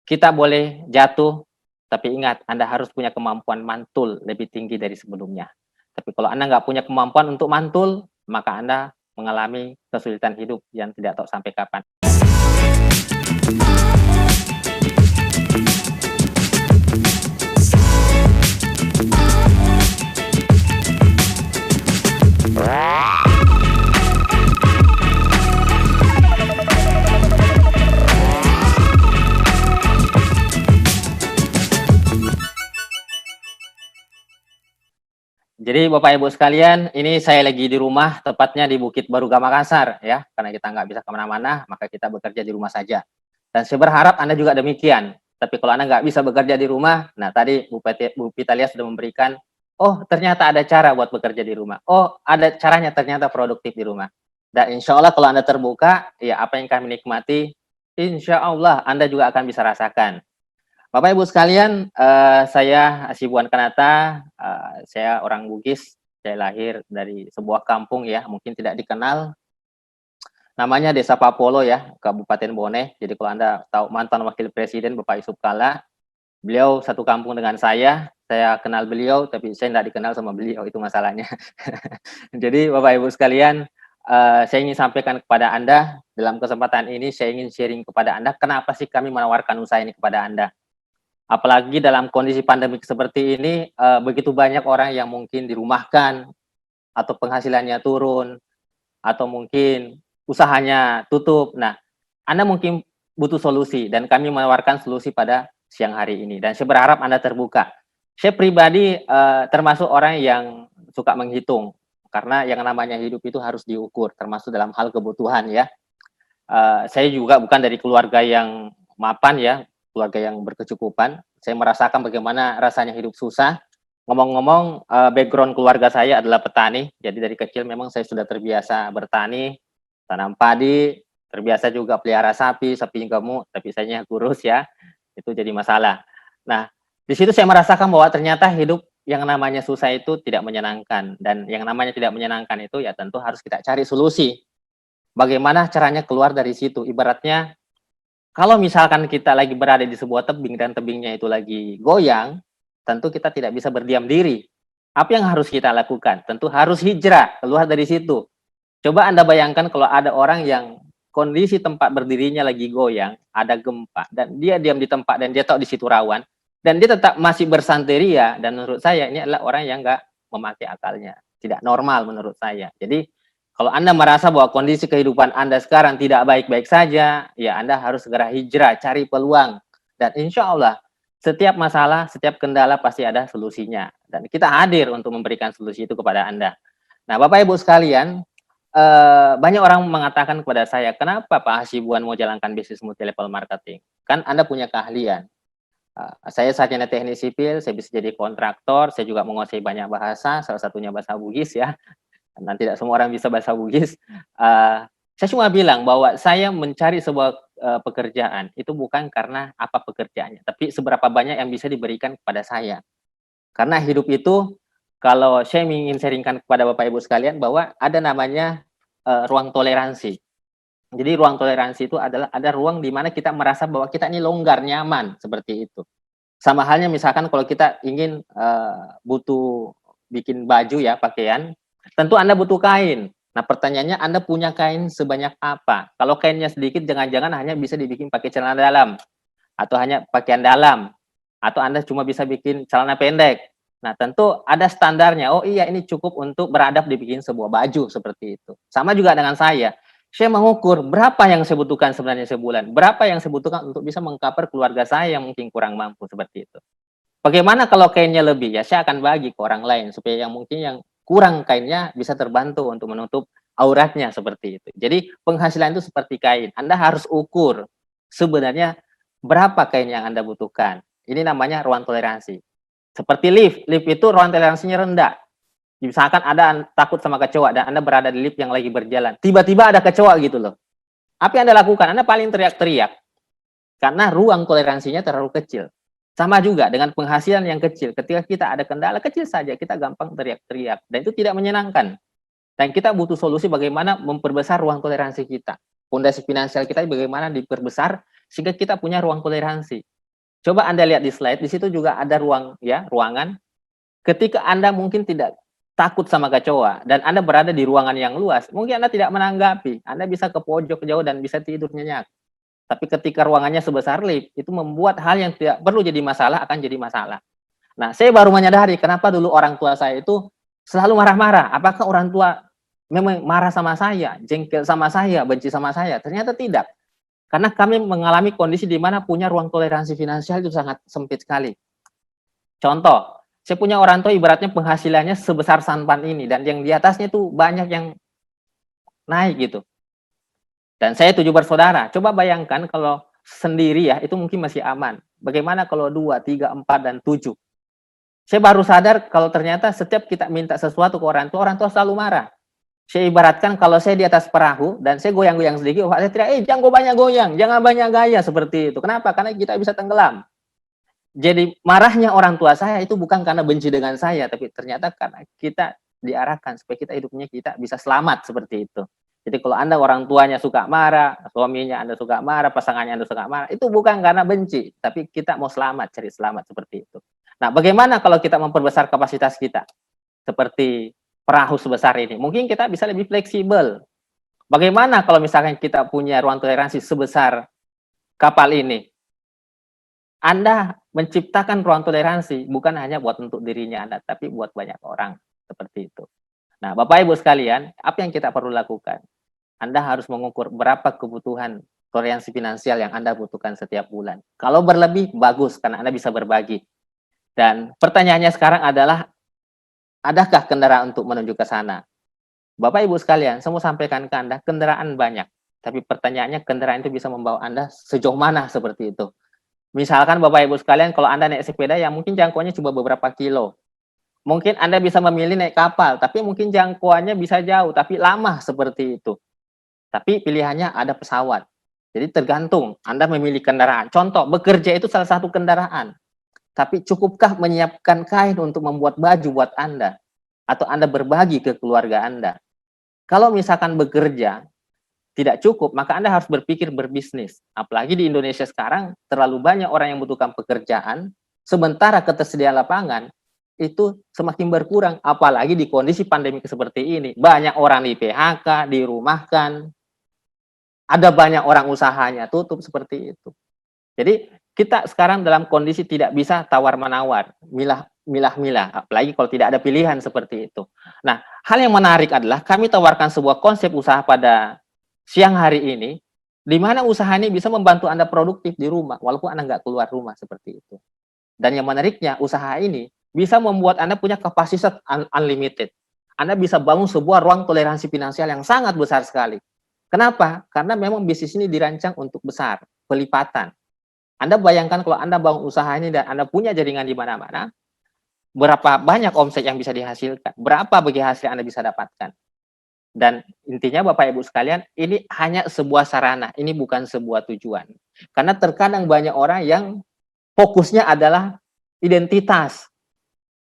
Kita boleh jatuh, tapi ingat Anda harus punya kemampuan mantul lebih tinggi dari sebelumnya. Tapi kalau Anda nggak punya kemampuan untuk mantul, maka Anda mengalami kesulitan hidup yang tidak tahu sampai kapan. Jadi Bapak Ibu sekalian, ini saya lagi di rumah, tepatnya di Bukit Baruga Makassar ya, karena kita nggak bisa kemana-mana, maka kita bekerja di rumah saja. Dan saya berharap Anda juga demikian. Tapi kalau Anda nggak bisa bekerja di rumah, nah tadi Bu Vitalia sudah memberikan, oh ternyata ada cara buat bekerja di rumah. Oh ada caranya ternyata produktif di rumah. Dan insya Allah kalau Anda terbuka, ya apa yang kami nikmati, insya Allah Anda juga akan bisa rasakan. Bapak Ibu sekalian, saya Hasibuan Kanata, saya orang Bugis, saya lahir dari sebuah kampung ya, mungkin tidak dikenal, namanya Desa Papolo ya, Kabupaten Bone. Jadi kalau Anda tahu mantan Wakil Presiden Bapak Yusuf Kala, beliau satu kampung dengan saya kenal beliau, tapi saya tidak dikenal sama beliau, itu masalahnya. Jadi Bapak Ibu sekalian, saya ingin sampaikan kepada Anda, dalam kesempatan ini saya ingin sharing kepada Anda, kenapa sih kami menawarkan usaha ini kepada Anda. Apalagi dalam kondisi pandemik seperti ini, begitu banyak orang yang mungkin dirumahkan, atau penghasilannya turun, atau mungkin usahanya tutup. Nah, Anda mungkin butuh solusi dan kami menawarkan solusi pada siang hari ini dan saya berharap Anda terbuka. Saya pribadi, termasuk orang yang suka menghitung, karena yang namanya hidup itu harus diukur, termasuk dalam hal kebutuhan ya. Saya juga bukan dari keluarga yang mapan ya, keluarga yang berkecukupan. Saya merasakan bagaimana rasanya hidup susah. Ngomong-ngomong, background keluarga saya adalah petani, jadi dari kecil memang saya sudah terbiasa bertani, tanam padi, terbiasa juga pelihara sapi, sapi gemuk, tapi sayanya kurus ya, itu jadi masalah. Nah, di situ saya merasakan bahwa ternyata hidup yang namanya susah itu tidak menyenangkan, dan yang namanya tidak menyenangkan itu ya tentu harus kita cari solusi. Bagaimana caranya keluar dari situ? Ibaratnya, kalau misalkan kita lagi berada di sebuah tebing dan tebingnya itu lagi goyang, tentu kita tidak bisa berdiam diri. Apa yang harus kita lakukan? Tentu harus hijrah, keluar dari situ. Coba Anda bayangkan kalau ada orang yang kondisi tempat berdirinya lagi goyang, ada gempa, dan dia diam di tempat dan dia tahu di situ rawan, dan dia tetap masih bersanteria, dan menurut saya ini adalah orang yang nggak memakai akalnya. Tidak normal menurut saya. Jadi, kalau Anda merasa bahwa kondisi kehidupan Anda sekarang tidak baik-baik saja, ya Anda harus segera hijrah, cari peluang. Dan insya Allah, setiap masalah, setiap kendala pasti ada solusinya. Dan kita hadir untuk memberikan solusi itu kepada Anda. Nah, Bapak Ibu sekalian, banyak orang mengatakan kepada saya, "Kenapa Pak Hasibuan mau jalankan bisnis multi level marketing? Kan Anda punya keahlian." Saya sarjana teknik sipil, saya bisa jadi kontraktor, saya juga menguasai banyak bahasa, salah satunya bahasa Bugis ya. Dan tidak semua orang bisa bahasa Bugis. Saya cuma bilang bahwa saya mencari sebuah pekerjaan itu bukan karena apa pekerjaannya, tapi seberapa banyak yang bisa diberikan kepada saya. Karena hidup itu, kalau saya ingin sharingkan kepada Bapak Ibu sekalian bahwa ada namanya ruang toleransi. Jadi ruang toleransi itu adalah ada ruang di mana kita merasa bahwa kita ini longgar, nyaman, seperti itu. Sama halnya misalkan kalau kita ingin, butuh bikin baju ya, pakaian, tentu Anda butuh kain. Nah, pertanyaannya Anda punya kain sebanyak apa? Kalau kainnya sedikit, jangan-jangan hanya bisa dibikin pakai celana dalam, atau hanya pakaian dalam, atau Anda cuma bisa bikin celana pendek. Nah, tentu ada standarnya. Oh iya, ini cukup untuk beradab dibikin sebuah baju seperti itu. Sama juga dengan saya mengukur berapa yang saya butuhkan sebenarnya sebulan, berapa yang saya butuhkan untuk bisa meng-cover keluarga saya yang mungkin kurang mampu seperti itu. Bagaimana kalau kainnya lebih? Ya saya akan bagi ke orang lain supaya yang mungkin yang kurang kainnya bisa terbantu untuk menutup auratnya seperti itu. Jadi penghasilan itu seperti kain. Anda harus ukur sebenarnya berapa kain yang Anda butuhkan. Ini namanya ruang toleransi. Seperti lift, lift itu ruang toleransinya rendah. Misalkan Anda takut sama kecoa dan Anda berada di lift yang lagi berjalan, tiba-tiba ada kecoa gitu loh. Apa yang Anda lakukan? Anda paling teriak-teriak karena ruang toleransinya terlalu kecil. Sama juga dengan penghasilan yang kecil. Ketika kita ada kendala kecil saja, kita gampang teriak-teriak dan itu tidak menyenangkan. Dan kita butuh solusi bagaimana memperbesar ruang toleransi kita. Fondasi finansial kita bagaimana diperbesar sehingga kita punya ruang toleransi. Coba Anda lihat di slide, di situ juga ada ruangan. Ketika Anda mungkin tidak takut sama kecoa dan Anda berada di ruangan yang luas, mungkin Anda tidak menanggapi, Anda bisa ke pojok jauh dan bisa tidur nyenyak. Tapi ketika ruangannya sebesar lift, itu membuat hal yang tidak perlu jadi masalah akan jadi masalah. Nah, saya baru menyadari kenapa dulu orang tua saya itu selalu marah-marah. Apakah orang tua memang marah sama saya, jengkel sama saya, benci sama saya? Ternyata tidak. Karena kami mengalami kondisi di mana punya ruang toleransi finansial itu sangat sempit sekali. Contoh, saya punya orang tua ibaratnya penghasilannya sebesar sampan ini dan yang di atasnya itu banyak yang naik gitu. Dan saya 7 bersaudara. Coba bayangkan kalau sendiri ya, itu mungkin masih aman. Bagaimana kalau 2, 3, 4, dan 7? Saya baru sadar kalau ternyata setiap kita minta sesuatu ke orang tua selalu marah. Saya ibaratkan kalau saya di atas perahu dan saya goyang-goyang sedikit, saya teriak, jangan banyak goyang, jangan banyak gaya, seperti itu. Kenapa? Karena kita bisa tenggelam. Jadi marahnya orang tua saya itu bukan karena benci dengan saya, tapi ternyata karena kita diarahkan supaya kita hidupnya kita bisa selamat, seperti itu. Jadi kalau Anda orang tuanya suka marah, suaminya Anda suka marah, pasangannya Anda suka marah, itu bukan karena benci, tapi kita mau selamat, cari selamat, seperti itu. Nah, bagaimana kalau kita memperbesar kapasitas kita? Seperti perahu sebesar ini, mungkin kita bisa lebih fleksibel. Bagaimana kalau misalkan kita punya ruang toleransi sebesar kapal ini? Anda menciptakan ruang toleransi bukan hanya buat untuk dirinya Anda, tapi buat banyak orang, seperti itu. Nah, Bapak Ibu sekalian, apa yang kita perlu lakukan? Anda harus mengukur berapa kebutuhan toleransi finansial yang Anda butuhkan setiap bulan. Kalau berlebih, bagus, karena Anda bisa berbagi. Dan pertanyaannya sekarang adalah, adakah kendaraan untuk menuju ke sana? Bapak Ibu sekalian, saya mau sampaikan ke Anda, kendaraan banyak. Tapi pertanyaannya, kendaraan itu bisa membawa Anda sejauh mana, seperti itu. Misalkan Bapak Ibu sekalian, kalau Anda naik sepeda yang mungkin jangkauannya cuma beberapa kilo. Mungkin Anda bisa memilih naik kapal, tapi mungkin jangkauannya bisa jauh, tapi lama, seperti itu. Tapi pilihannya ada pesawat. Jadi tergantung Anda memilih kendaraan. Contoh, bekerja itu salah satu kendaraan. Tapi cukupkah menyiapkan kain untuk membuat baju buat Anda? Atau Anda berbagi ke keluarga Anda? Kalau misalkan bekerja, tidak cukup, maka Anda harus berpikir berbisnis. Apalagi di Indonesia sekarang, terlalu banyak orang yang membutuhkan pekerjaan, sementara ketersediaan lapangan itu semakin berkurang. Apalagi di kondisi pandemi seperti ini. Banyak orang di PHK, dirumahkan, ada banyak orang usahanya tutup, seperti itu. Jadi kita sekarang dalam kondisi tidak bisa tawar-menawar, milah-milah, apalagi kalau tidak ada pilihan seperti itu. Nah, hal yang menarik adalah kami tawarkan sebuah konsep usaha pada siang hari ini, di mana usaha ini bisa membantu Anda produktif di rumah, walaupun Anda nggak keluar rumah, seperti itu. Dan yang menariknya, usaha ini bisa membuat Anda punya kapasitas unlimited. Anda bisa bangun sebuah ruang toleransi finansial yang sangat besar sekali. Kenapa? Karena memang bisnis ini dirancang untuk besar, pelipatan. Anda bayangkan kalau Anda bangun usaha ini dan Anda punya jaringan di mana-mana, berapa banyak omset yang bisa dihasilkan, berapa bagi hasil Anda bisa dapatkan. Dan intinya Bapak Ibu sekalian, ini hanya sebuah sarana, ini bukan sebuah tujuan. Karena terkadang banyak orang yang fokusnya adalah identitas.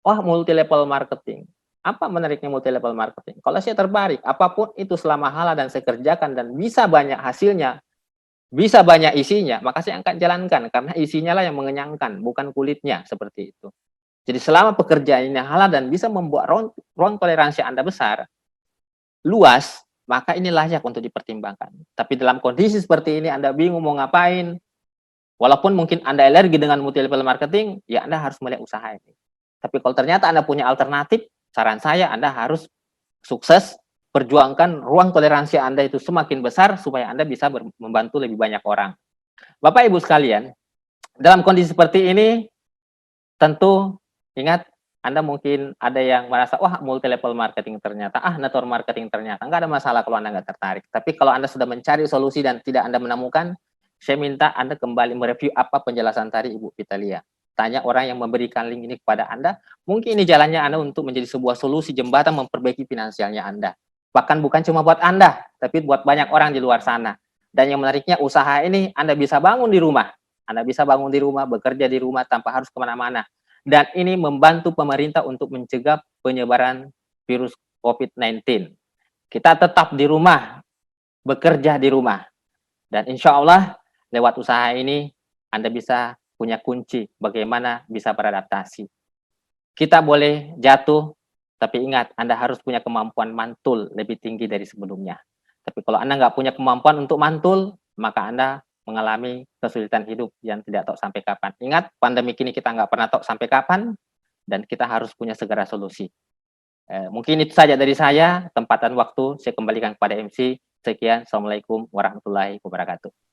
Wah, multi level marketing. Apa menariknya multi level marketing? Kalau saya tertarik, apapun itu selama halal dan saya kerjakan dan bisa banyak hasilnya, bisa banyak isinya, maka saya akan jalankan karena isinya lah yang mengenyangkan, bukan kulitnya, seperti itu. Jadi selama pekerjaan ini halal dan bisa membuat ruang toleransi Anda besar, luas, maka ini layak untuk dipertimbangkan. Tapi dalam kondisi seperti ini Anda bingung mau ngapain, walaupun mungkin Anda alergi dengan multi level marketing, ya Anda harus melihat usaha ini. Tapi kalau ternyata Anda punya alternatif, saran saya Anda harus sukses, perjuangkan ruang toleransi Anda itu semakin besar supaya Anda bisa membantu lebih banyak orang. Bapak Ibu sekalian, dalam kondisi seperti ini, tentu ingat Anda mungkin ada yang merasa, wah multi level marketing ternyata, network marketing ternyata, nggak ada masalah kalau Anda nggak tertarik. Tapi kalau Anda sudah mencari solusi dan tidak Anda menemukan, saya minta Anda kembali mereview apa penjelasan tadi Ibu Vitalia. Tanya orang yang memberikan link ini kepada Anda, mungkin ini jalannya Anda untuk menjadi sebuah solusi jembatan memperbaiki finansialnya Anda. Bahkan bukan cuma buat Anda, tapi buat banyak orang di luar sana. Dan yang menariknya usaha ini Anda bisa bangun di rumah. Anda bisa bangun di rumah, bekerja di rumah tanpa harus kemana-mana. Dan ini membantu pemerintah untuk mencegah penyebaran virus COVID-19. Kita tetap di rumah, bekerja di rumah. Dan insya Allah lewat usaha ini Anda bisa punya kunci bagaimana bisa beradaptasi. Kita boleh jatuh, tapi ingat, Anda harus punya kemampuan mantul lebih tinggi dari sebelumnya. Tapi kalau Anda nggak punya kemampuan untuk mantul, maka Anda mengalami kesulitan hidup yang tidak tahu sampai kapan. Ingat, pandemi ini kita nggak pernah tahu sampai kapan, dan kita harus punya segera solusi. Mungkin itu saja dari saya. Tempat dan waktu saya kembalikan kepada MC. Sekian, Assalamualaikum warahmatullahi wabarakatuh.